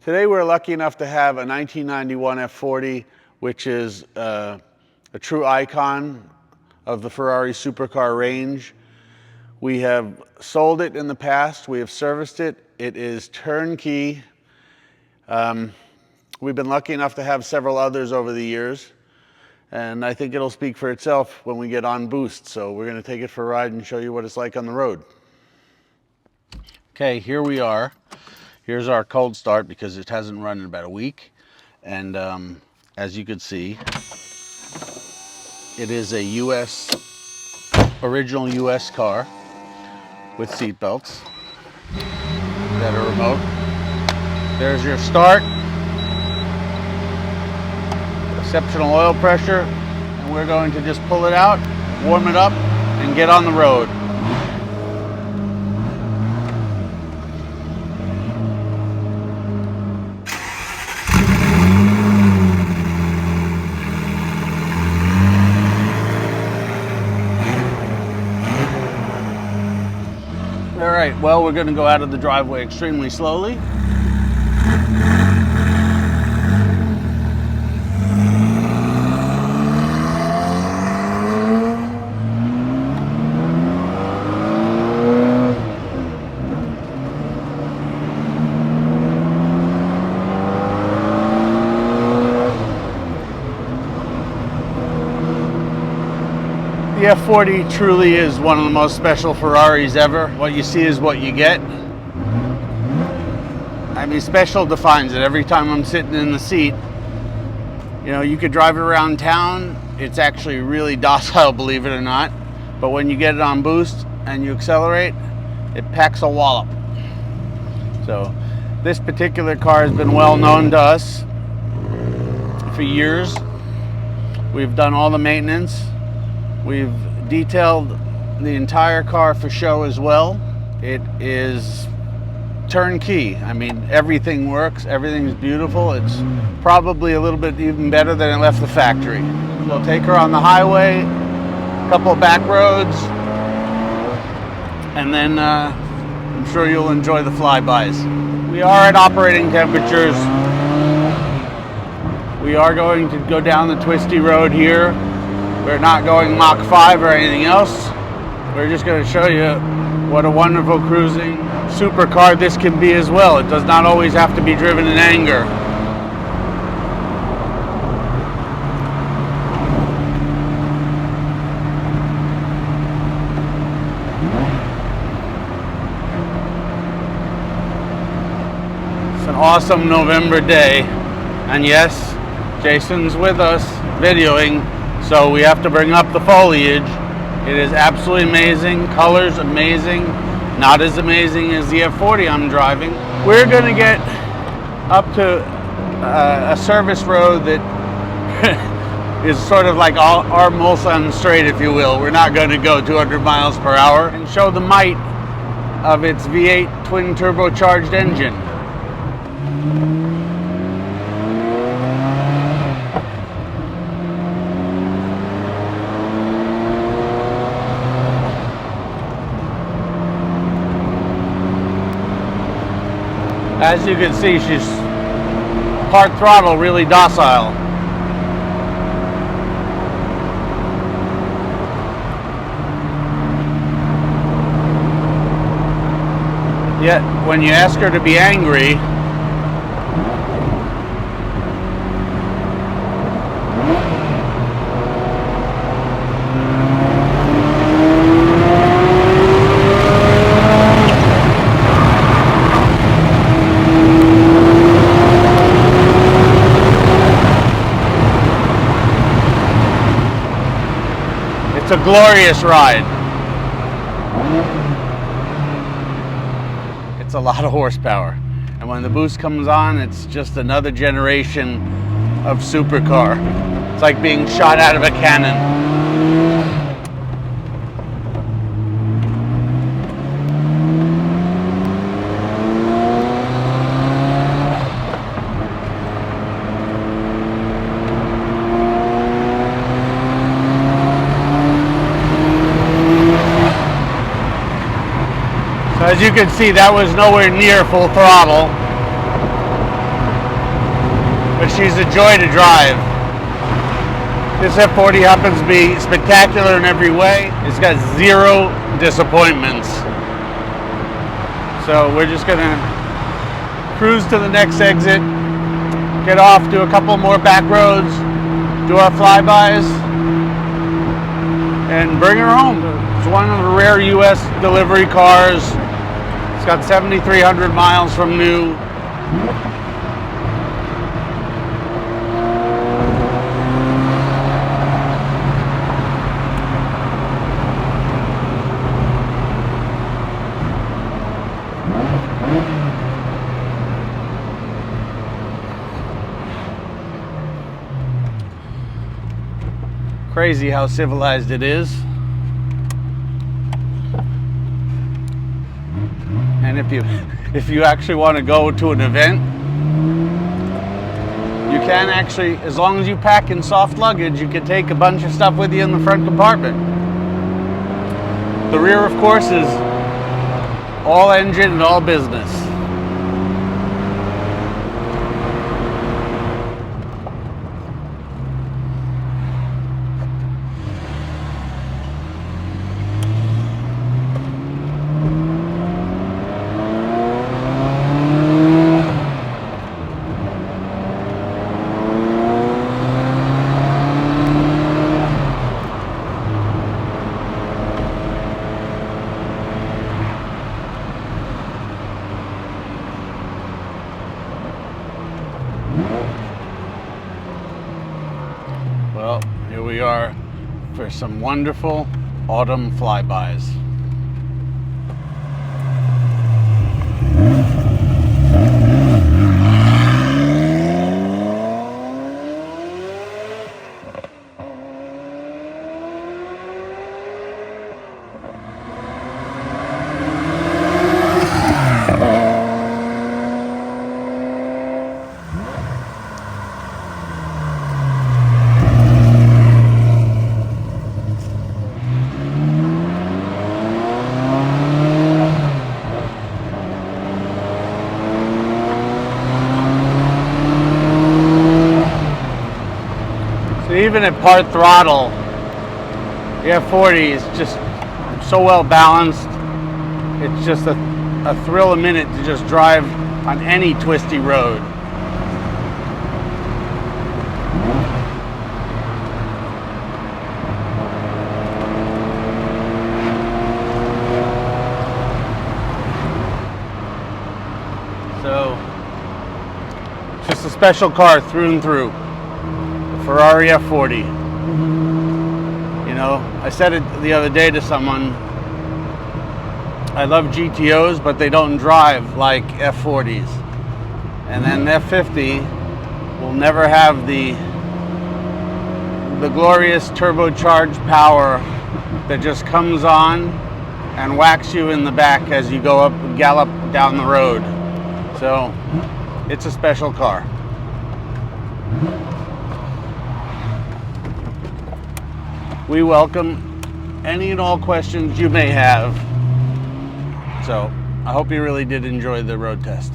Today we're lucky enough to have a 1991 F40, which is a true icon of the Ferrari supercar range. We have sold it in the past, we have serviced it, it is turnkey. We've been lucky enough to have several others over the years, and I think it'll speak for itself when we get on boost. So we're going to take it for a ride and show you what it's like on the road. Okay, here we are. Here's our cold start because it hasn't run in about a week. And as you can see, it is a original US car with seat belts that are remote. There's your start. Exceptional oil pressure. And we're going to just pull it out, warm it up, and get on the road. All right, well, we're going to go out of the driveway extremely slowly. The F40 truly is one of the most special Ferraris ever. What you see is what you get. I mean, special defines it. Every time I'm sitting in the seat, you know, you could drive it around town. It's actually really docile, believe it or not. But when you get it on boost and you accelerate, it packs a wallop. So this particular car has been well known to us for years. We've done all the maintenance. We've detailed the entire car for show as well. It is turnkey. I mean, everything works, everything's beautiful. It's probably a little bit even better than it left the factory. We'll take her on the highway, a couple of back roads, and then I'm sure you'll enjoy the flybys. We are at operating temperatures. We are going to go down the twisty road here. We're not going Mach 5 or anything else. We're just going to show you what a wonderful cruising supercar this can be as well. It does not always have to be driven in anger. It's an awesome November day. And yes, Jason's with us videoing. So we have to bring up the foliage. It is absolutely amazing. Colors amazing. Not as amazing as the F40 I'm driving. We're going to get up to a service road that is sort of like our Mulsanne Straight, if you will. We're not going to go 200 miles per hour and show the might of its V8 twin turbocharged engine. As you can see, she's part throttle, really docile. Yet, when you ask her to be angry, it's a glorious ride. It's a lot of horsepower. And when the boost comes on, it's just another generation of supercar. It's like being shot out of a cannon. As you can see, that was nowhere near full throttle. but she's a joy to drive. This F40 happens to be spectacular in every way. It's got 0 disappointments. So we're just gonna cruise to the next exit, get off, do a couple more back roads, do our flybys, and bring her home. It's one of the rare US delivery cars. It's got 7,300 miles from new. Crazy how civilized it is. And if you actually want to go to an event, you can actually, as long as you pack in soft luggage, you can take a bunch of stuff with you in the front compartment. The rear, of course, is all engine and all business. Well, here we are for some wonderful autumn flybys. Even at part throttle, the F40 is just so well balanced. It's just a thrill a minute to just drive on any twisty road. So, it's just a special car through and through. Ferrari F40. You know, I said it the other day to someone, I love GTOs, but they don't drive like F40s. And then F50 will never have the glorious turbocharged power that just comes on and whacks you in the back as you go up and gallop down the road. So, it's a special car. We welcome any and all questions you may have. So, I hope you really did enjoy the road test.